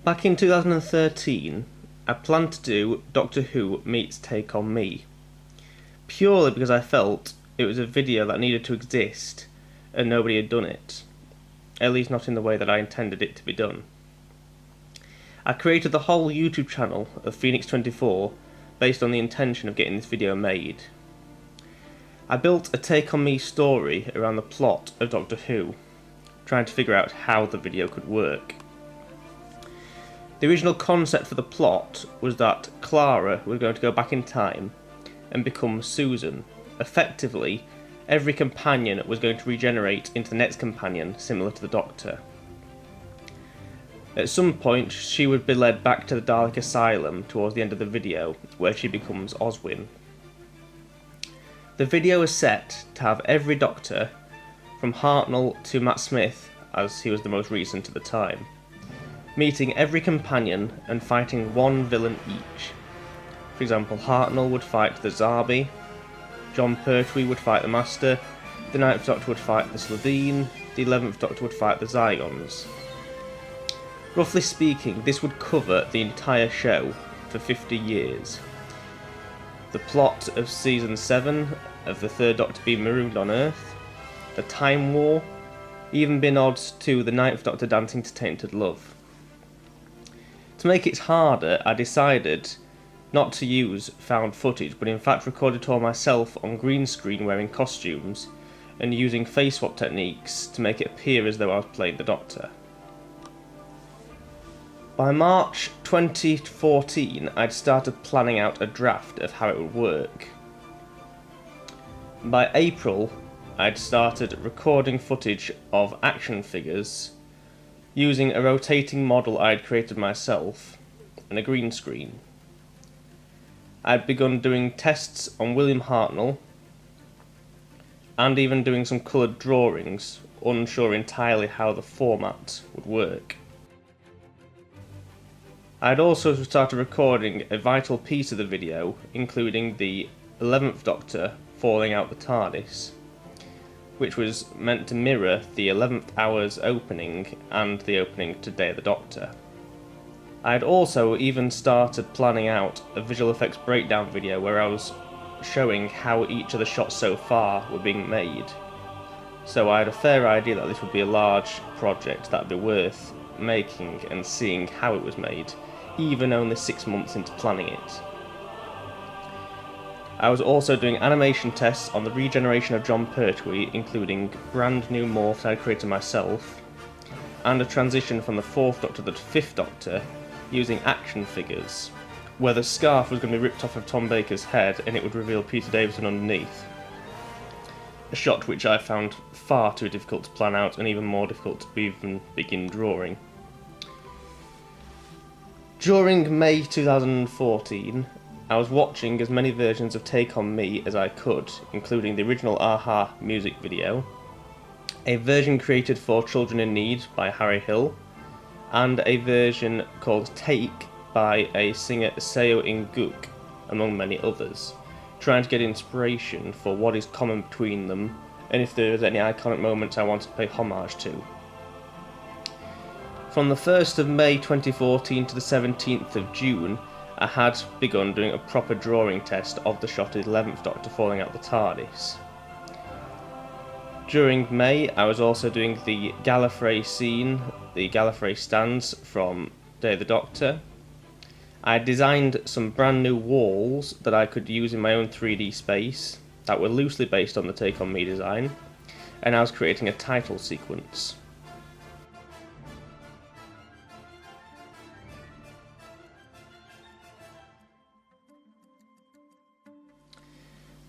Back in 2013, I planned to do Doctor Who meets Take On Me, purely because I felt it was a video that needed to exist and nobody had done it, at least not in the way that I intended it to be done. I created the whole YouTube channel of Phoenix24 based on the intention of getting this video made. I built a Take On Me story around the plot of Doctor Who, trying to figure out how the video could work. The original concept for the plot was that Clara was going to go back in time and become Susan. Effectively, every companion was going to regenerate into the next companion, similar to the Doctor. At some point, she would be led back to the Dalek Asylum towards the end of the video, where she becomes Oswin. The video is set to have every Doctor, from Hartnell to Matt Smith, as he was the most recent at the time, meeting every companion and fighting one villain each. For example, Hartnell would fight the Zarbi, John Pertwee would fight the Master, the 9th Doctor would fight the Slitheen, the 11th Doctor would fight the Zygons. Roughly speaking, this would cover the entire show for 50 years. The plot of Season 7 of the 3rd Doctor being marooned on Earth, the Time War, even being odds to the 9th Doctor dancing to Tainted Love. To make it harder, I decided not to use found footage, but in fact recorded it all myself on green screen wearing costumes and using face swap techniques to make it appear as though I was playing the Doctor. By March 2014, I'd started planning out a draft of how it would work. By April, I'd started recording footage of action figures using a rotating model I'd created myself and a green screen. I'd begun doing tests on William Hartnell and even doing some coloured drawings, unsure entirely how the format would work. I'd also started recording a vital piece of the video, including the 11th Doctor falling out the TARDIS, which was meant to mirror the 11th hour's opening and the opening to Day of the Doctor. I had also even started planning out a visual effects breakdown video where I was showing how each of the shots so far were being made. So I had a fair idea that this would be a large project that would be worth making and seeing how it was made, even only 6 months into planning it. I was also doing animation tests on the regeneration of John Pertwee, including brand new morphs I had created myself, and a transition from the 4th Doctor to the 5th Doctor using action figures, where the scarf was going to be ripped off of Tom Baker's head and it would reveal Peter Davison underneath. A shot which I found far too difficult to plan out and even more difficult to even begin drawing. During May 2014, I was watching as many versions of Take On Me as I could, including the original Aha music video, a version created for Children in Need by Harry Hill, and a version called Take by a singer Seo In-guk, among many others, trying to get inspiration for what is common between them and if there was any iconic moments I wanted to pay homage to. From the 1st of May 2014 to the 17th of June, I had begun doing a proper drawing test of the shot of the 11th Doctor falling out the TARDIS. During May, I was also doing the Gallifrey scene, the Gallifrey stands from Day of the Doctor. I had designed some brand new walls that I could use in my own 3D space that were loosely based on the Take On Me design, and I was creating a title sequence.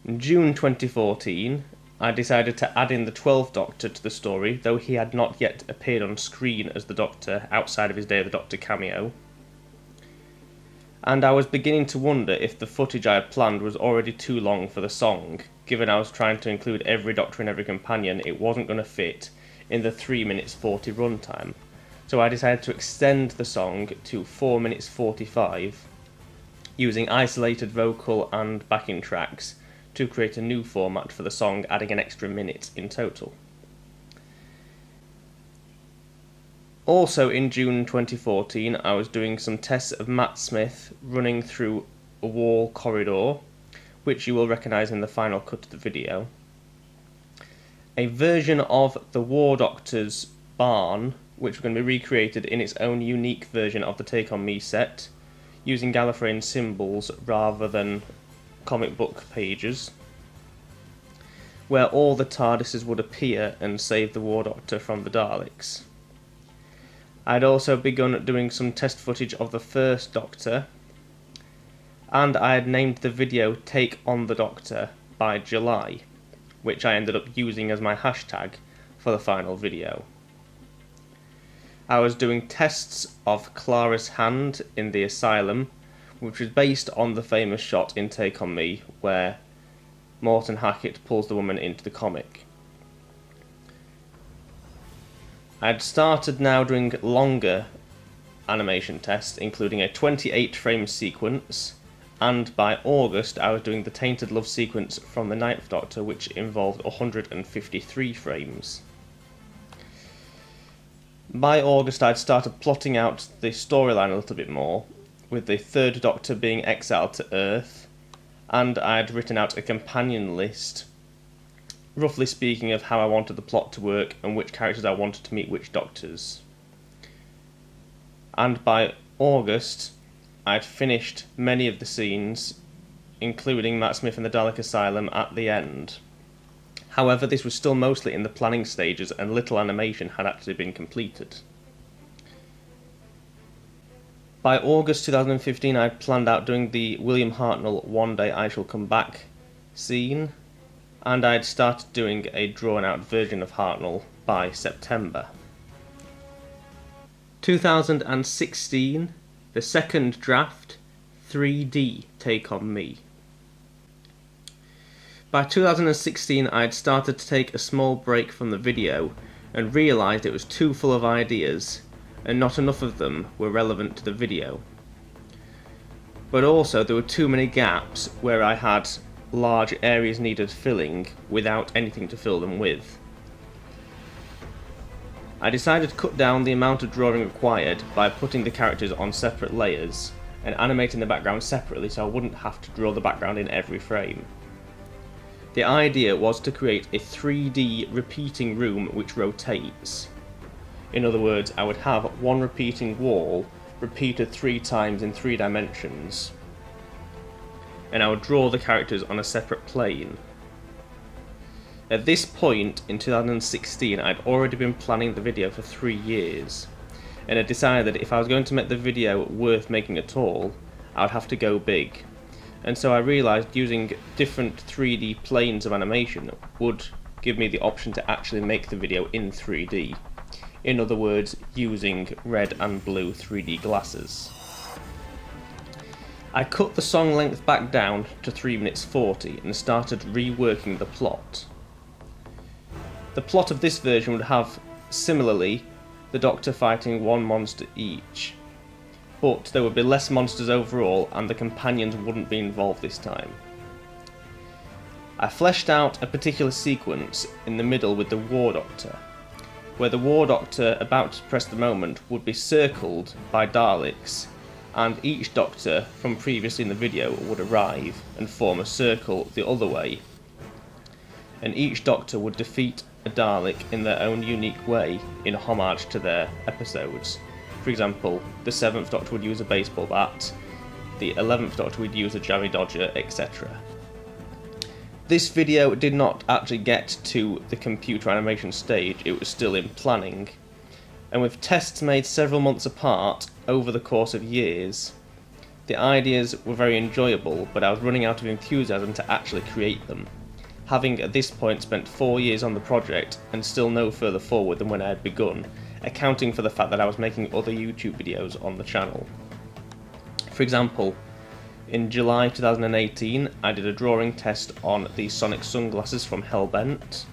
In June 2014, I decided to add in the 12th Doctor to the story, though he had not yet appeared on screen as the Doctor outside of his Day of the Doctor cameo. And I was beginning to wonder if the footage I had planned was already too long for the song. Given I was trying to include every Doctor and every companion, it wasn't going to fit in the 3 minutes 40 runtime. So I decided to extend the song to 4 minutes 45, using isolated vocal and backing tracks to create a new format for the song, adding an extra minute in total. Also in June 2014, I was doing some tests of Matt Smith running through a wall corridor, which you will recognise in the final cut of the video. A version of the War Doctor's barn, which was going to be recreated in its own unique version of the Take On Me set, using Gallifreyan symbols rather than comic book pages, where all the TARDISes would appear and save the War Doctor from the Daleks. I'd also begun doing some test footage of the first Doctor, and I had named the video Take On The Doctor by July, which I ended up using as my hashtag for the final video. I was doing tests of Clara's hand in the asylum, which was based on the famous shot in Take On Me where Morton Hackett pulls the woman into the comic. I'd started now doing longer animation tests, including a 28 frame sequence, and by August I was doing the Tainted Love sequence from the Ninth Doctor, which involved 153 frames. By August I'd started plotting out the storyline a little bit more, with the Third Doctor being exiled to Earth, and I'd written out a companion list, roughly speaking, of how I wanted the plot to work and which characters I wanted to meet which Doctors. And by August I'd finished many of the scenes, including Matt Smith in the Dalek Asylum at the end. However, this was still mostly in the planning stages and little animation had actually been completed. By August 2015 I'd planned out doing the William Hartnell One Day I Shall Come Back scene, and I'd started doing a drawn out version of Hartnell by September. 2016, the second draft, 3D Take On Me. By 2016 I'd started to take a small break from the video and realised it was too full of ideas and not enough of them were relevant to the video. But also there were too many gaps where I had large areas needed filling without anything to fill them with. I decided to cut down the amount of drawing required by putting the characters on separate layers and animating the background separately so I wouldn't have to draw the background in every frame. The idea was to create a 3D repeating room which rotates. In other words, I would have one repeating wall repeated 3 times in 3 dimensions, and I would draw the characters on a separate plane. At this point in 2016 I'd already been planning the video for 3 years, and had decided that if I was going to make the video worth making at all, I would have to go big. And so I realised using different 3D planes of animation would give me the option to actually make the video in 3D. In other words, using red and blue 3D glasses. I cut the song length back down to 3 minutes 40 and started reworking the plot. The plot of this version would have, similarly, the Doctor fighting one monster each, but there would be less monsters overall and the companions wouldn't be involved this time. I fleshed out a particular sequence in the middle with the War Doctor, where the War Doctor, about to press the moment, would be circled by Daleks, and each Doctor from previously in the video would arrive and form a circle the other way, and each Doctor would defeat a Dalek in their own unique way in homage to their episodes. For example, the 7th Doctor would use a baseball bat, the 11th Doctor would use a jammy dodger, etc. This video did not actually get to the computer animation stage, it was still in planning, and with tests made several months apart over the course of years, the ideas were very enjoyable, but I was running out of enthusiasm to actually create them, having at this point spent 4 years on the project and still no further forward than when I had begun, accounting for the fact that I was making other YouTube videos on the channel. For example, in July 2018 I did a drawing test on the Sonic sunglasses from Hellbent.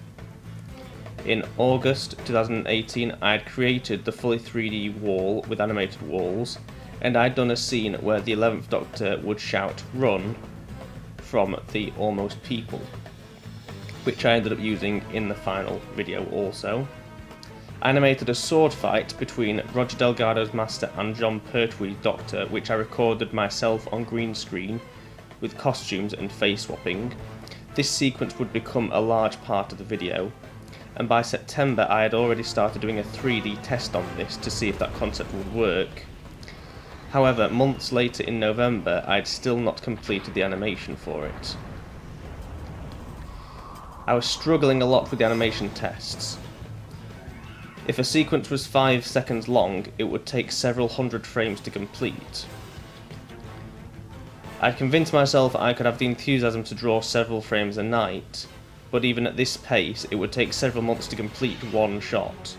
In August 2018 I had created the fully 3D wall with animated walls, and I'd done a scene where the 11th Doctor would shout "Run" from the Almost People, which I ended up using in the final video also. I animated a sword fight between Roger Delgado's master and John Pertwee's doctor, which I recorded myself on green screen with costumes and face swapping. This sequence would become a large part of the video, and by September I had already started doing a 3D test on this to see if that concept would work. However, months later in November I had still not completed the animation for it. I was struggling a lot with the animation tests. If a sequence was 5 seconds long, it would take several hundred frames to complete. I'd convinced myself I could have the enthusiasm to draw several frames a night, but even at this pace it would take several months to complete one shot.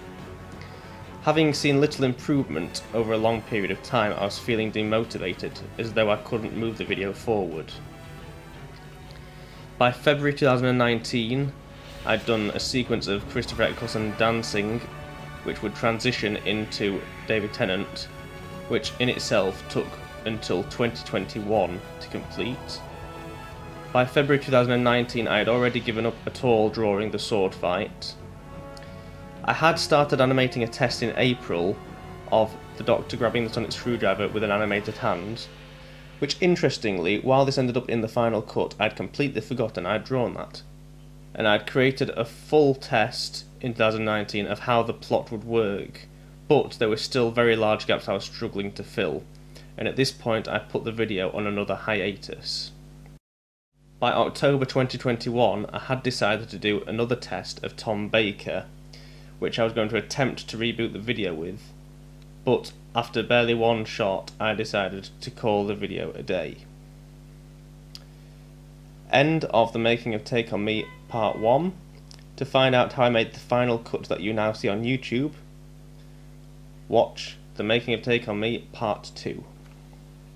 Having seen little improvement over a long period of time, I was feeling demotivated, as though I couldn't move the video forward. By February 2019, I'd done a sequence of Christopher Eccleston dancing, which would transition into David Tennant, which in itself took until 2021 to complete. By February 2019 I had already given up at all drawing the sword fight. I had started animating a test in April of the Doctor grabbing the sonic screwdriver with an animated hand, which interestingly, while this ended up in the final cut, I'd completely forgotten I'd drawn that. And I'd created a full test in 2019 of how the plot would work, but there were still very large gaps I was struggling to fill, and at this point I put the video on another hiatus. By October 2021 I had decided to do another test of Tom Baker, which I was going to attempt to reboot the video with, but after barely one shot I decided to call the video a day. End of the making of Take On Me Part 1. To find out how I made the final cut that you now see on YouTube, watch the making of Take On Me Part 2.